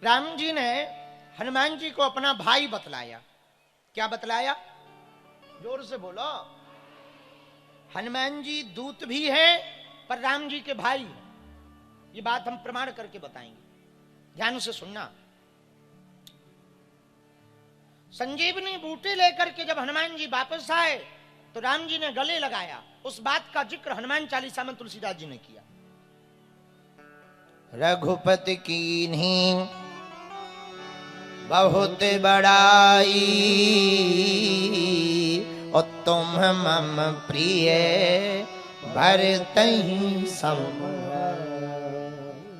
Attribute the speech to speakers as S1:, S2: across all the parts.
S1: राम जी ने हनुमान जी को अपना भाई बतलाया। क्या बतलाया? जोर से बोलो। हनुमान जी दूत भी है पर राम जी के भाई हैं। ये बात हम प्रमाण करके बताएंगे, ध्यान से सुनना। संजीवनी बूटी लेकर के जब हनुमान जी वापस आए तो राम जी ने गले लगाया। उस बात का जिक्र हनुमान चालीसा में तुलसीदास जी ने किया। रघुपति कीन्ही बहुत बड़ाई, और तुम मम प्रिय भरतहि सम।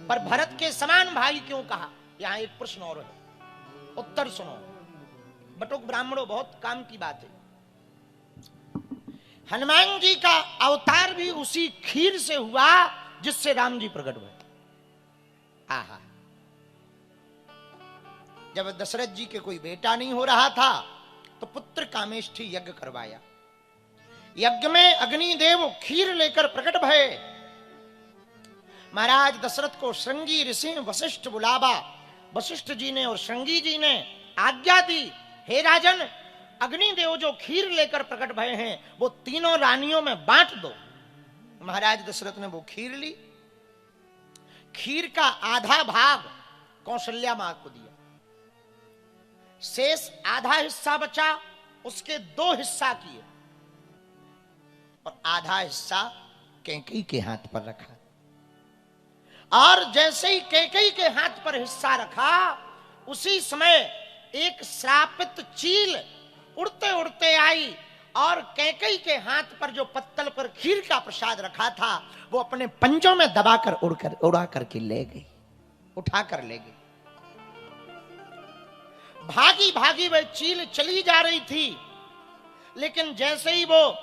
S1: पर भरत के समान भाई क्यों कहा? यहां एक प्रश्न और है, उत्तर सुनो। बटुक ब्राह्मणों, बहुत काम की बात है। हनुमान जी का अवतार भी उसी खीर से हुआ जिससे राम जी प्रकट हुए। आहा, जब दशरथ जी के कोई बेटा नहीं हो रहा था तो पुत्र कामेष्ठी यज्ञ करवाया। यज्ञ में अग्निदेव खीर लेकर प्रकट भये। महाराज दशरथ को श्रृंगी ऋषि वशिष्ठ बुलावा। वशिष्ठ जी ने और श्रृंगी जी ने आज्ञा दी, हे राजन, अग्निदेव जो खीर लेकर प्रकट भये हैं वो तीनों रानियों में बांट दो। महाराज दशरथ ने वो खीर ली। खीर का आधा भाग कौशल्या मां को दिया, शेष आधा हिस्सा बचा, उसके 2 हिस्सा किए और आधा हिस्सा कैकेयी के हाथ पर रखा। और जैसे ही कैकेयी के हाथ पर हिस्सा रखा, उसी समय एक श्रापित चील उड़ते उड़ते आई और कैकेयी के हाथ पर जो पत्तल पर खीर का प्रसाद रखा था वो अपने पंजों में दबाकर उड़ा करके ले गई, उठा कर ले गई। भागी भागी वह चील चली जा रही थी, लेकिन जैसे ही वो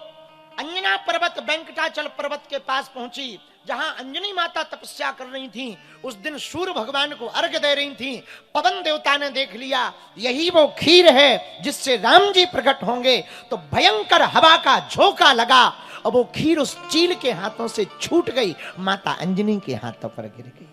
S1: अंजना पर्वत, वेंकटाचल पर्वत के पास पहुंची, जहां अंजनी माता तपस्या कर रही थी, उस दिन सूर्य भगवान को अर्घ्य दे रही थी। पवन देवता ने देख लिया यही वो खीर है जिससे राम जी प्रकट होंगे, तो भयंकर हवा का झोंका लगा और वो खीर उस चील के हाथों से छूट गई, माता अंजनी के हाथों पर गिर गई।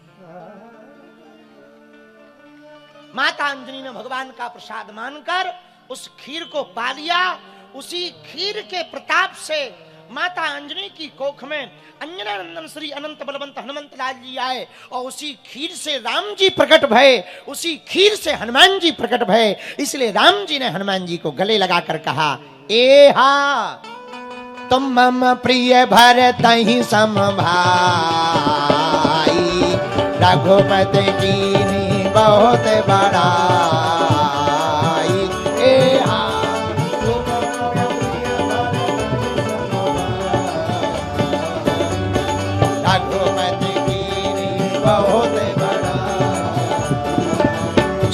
S1: माता अंजनी ने भगवान का प्रसाद मानकर उस खीर को पा लिया। उसी खीर के प्रताप से माता अंजनी की कोख में अंजना नंदन श्री अनंत बलवंत हनुमंत लाल जी आए और उसी खीर से राम जी प्रकट भये, उसी खीर से हनुमान जी प्रकट भये। इसलिए राम जी ने हनुमान जी को गले लगाकर कहा, एहा तुम मम प्रिय भरतहि सम भाई, रघुपति कीन्ही बहुत बड़ाई।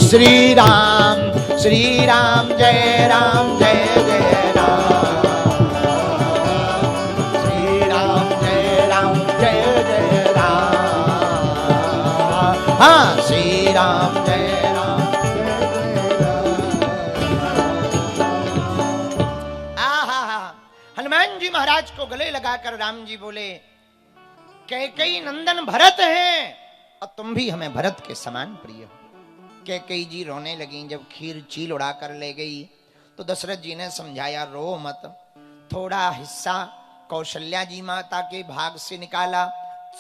S1: श्री राम श्री राम जय राम जय जय राम, श्री राम जय जय राम। हाँ, श्री राम जय राम जय जय राम। आहा, हनुमान जी महाराज को गले लगाकर राम जी बोले, कैकेयी नंदन भरत हैं और तुम भी हमें भरत के समान प्रिय हो। कैकेयी जी रोने लगी जब खीर चील उड़ा कर ले गई। तो दशरथ जी ने समझाया, रो मत, थोड़ा हिस्सा कौशल्या जी माता के भाग से निकाला,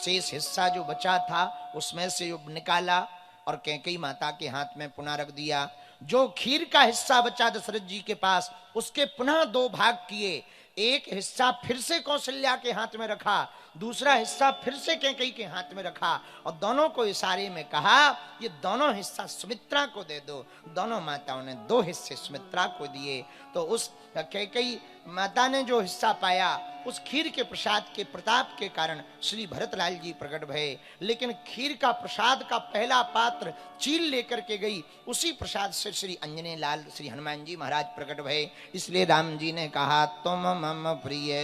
S1: शेष हिस्सा जो बचा था उसमें से निकाला और कैकेयी माता के हाथ में पुनः रख दिया। जो खीर का हिस्सा बचा दशरथ जी के पास, उसके पुनः 2 भाग किए। एक हिस्सा फिर से कौशल्या के हाथ में रखा, दूसरा हिस्सा फिर से कैकेयी के हाथ में रखा और दोनों को इशारे में कहा, ये दोनों हिस्सा सुमित्रा को दे दो। दोनों माताओं ने 2 हिस्से सुमित्रा को दिए। तो उस कैकेयी माता ने जो हिस्सा पाया, उस खीर के प्रसाद के प्रताप के कारण श्री भरतलाल जी प्रकट भये। लेकिन खीर का प्रसाद का पहला पात्र चील लेकर के गई, उसी प्रसाद से श्री अंजनी लाल श्री हनुमान जी महाराज प्रकट भये। इसलिए राम जी ने कहा, तुम मम प्रिय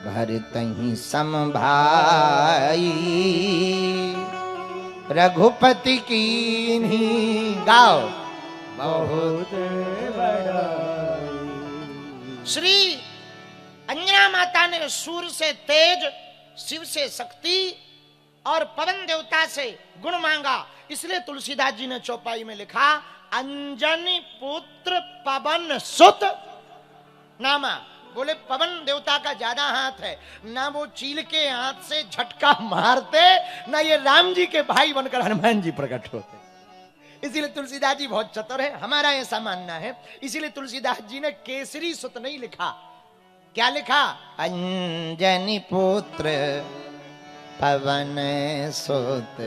S1: भरतहि सम भाई, रघुपति कीन्ही गाओ बहुत बड़ाई। श्री अंजना माता ने सूर्य से तेज, शिव से शक्ति और पवन देवता से गुण मांगा, इसलिए तुलसीदास जी ने चौपाई में लिखा अंजनी पुत्र पवन सुत नामा। बोले पवन देवता का ज्यादा हाथ है, ना वो चील के हाथ से झटका मारते, ना ये राम जी के भाई बनकर हनुमान जी प्रकट होते। इसीलिए तुलसीदास जी बहुत चतुर है, हमारा ऐसा मानना है। इसीलिए तुलसीदास जी ने केसरी सुत नहीं लिखा, क्या लिखा? अंजनी पुत्र पवन सुत